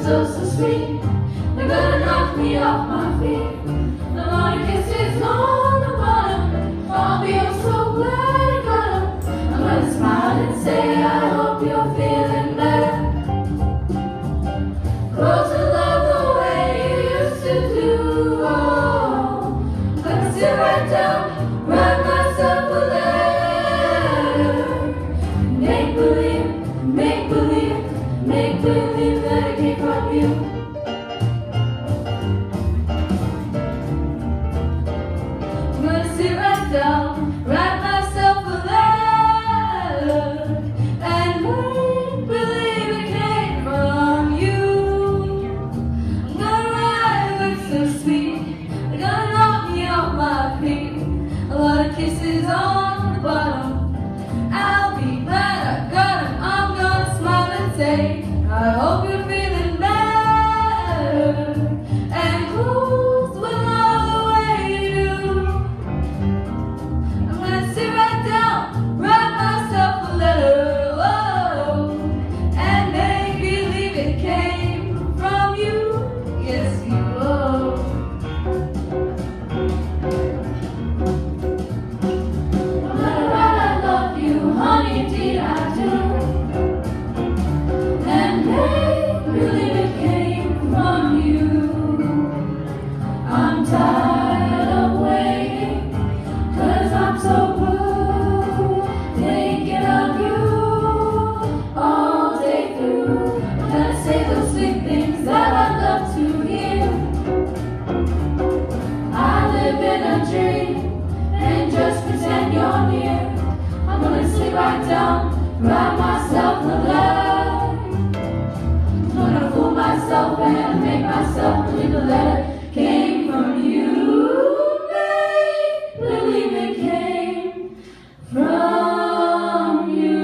So so sweet. They're gonna knock me off my feet. The morning kisses on the bottom. I'll be so glad I got 'em. I'm gonna smile and say I hope you're feeling better. Close to love the way you used to do. Oh, I'm gonna sit right down, write myself a letter. Make believe that it came from you. I'm gonna sit right down, write myself a letter, and make believe it came from you. I'm gonna write words so sweet, they're gonna knock me off my feet. A lot of kisses on the bottom. I'll be glad I got 'em. I'm gonna smile and say I hope you're feeling better, and close with love the way you do. I'm gonna sit right down, write myself a letter, oh, and make believe it came from you. Yes, you will. No matter what, I love you, honey, indeed I do. Believe it came from you. I'm tired of waiting, 'cause I'm so blue, thinking of you all day through. I'm gonna say those sweet things that I love to hear. I live in a dream and just pretend you're near. I'm gonna sit right down, write myself a letter. Gonna fool myself and make myself believe the letter came from you. Make believe it came from you.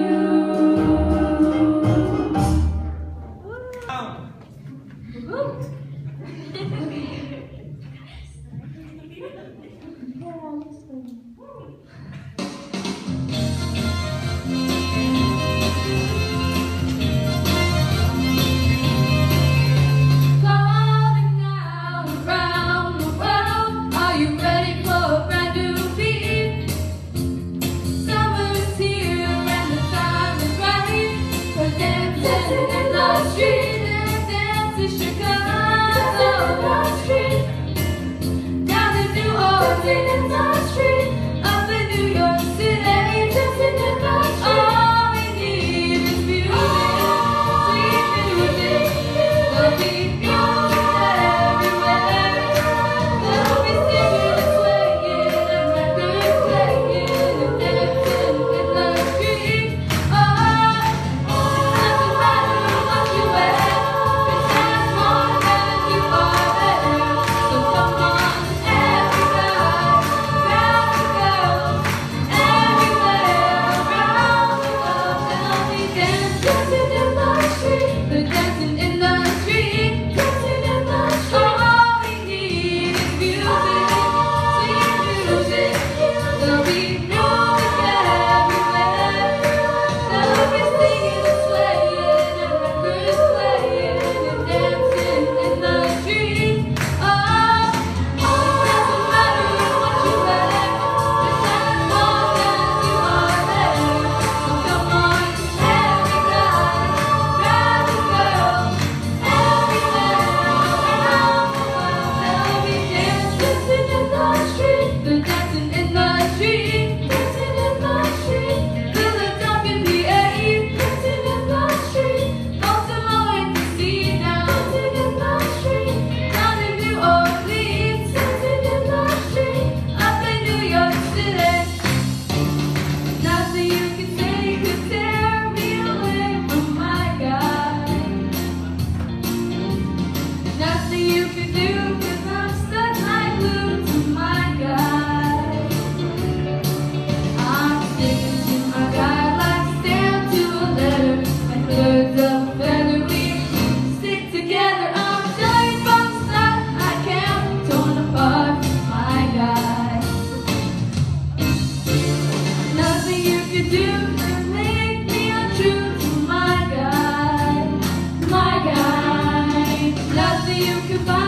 goodbye.